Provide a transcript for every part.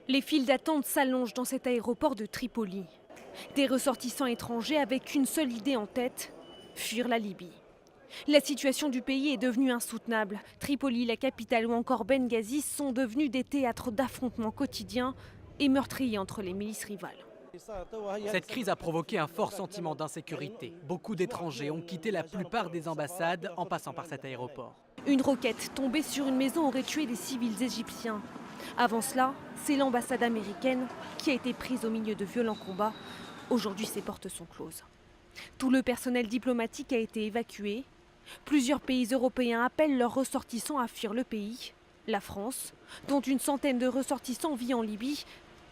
Les files d'attente s'allongent dans cet aéroport de Tripoli. Des ressortissants étrangers avec une seule idée en tête, fuir la Libye. La situation du pays est devenue insoutenable. Tripoli, la capitale, ou encore Benghazi sont devenus des théâtres d'affrontements quotidiens et meurtriers entre les milices rivales. Cette crise a provoqué un fort sentiment d'insécurité. Beaucoup d'étrangers ont quitté la plupart des ambassades en passant par cet aéroport. Une roquette tombée sur une maison aurait tué des civils égyptiens. Avant cela, c'est l'ambassade américaine qui a été prise au milieu de violents combats. Aujourd'hui, ses portes sont closes. Tout le personnel diplomatique a été évacué. Plusieurs pays européens appellent leurs ressortissants à fuir le pays. La France, dont une centaine de ressortissants vit en Libye,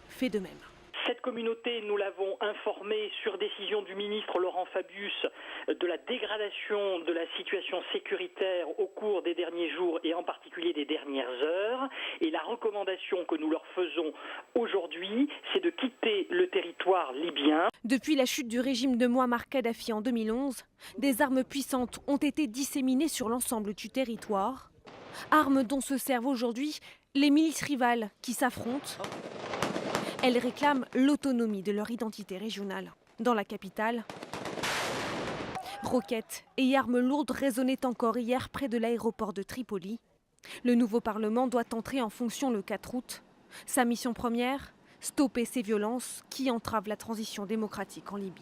fait de même. Cette communauté, nous l'avons informée sur décision du ministre Laurent Fabius de la dégradation de la situation sécuritaire au cours des derniers jours et en particulier des dernières heures. Et la recommandation que nous leur faisons aujourd'hui, c'est de quitter le territoire libyen. Depuis la chute du régime de Mouammar Kadhafi en 2011, des armes puissantes ont été disséminées sur l'ensemble du territoire. Armes dont se servent aujourd'hui les milices rivales qui s'affrontent. Elles réclament l'autonomie de leur identité régionale. Dans la capitale, roquettes et armes lourdes résonnaient encore hier près de l'aéroport de Tripoli. Le nouveau Parlement doit entrer en fonction le 4 août. Sa mission première, stopper ces violences qui entravent la transition démocratique en Libye.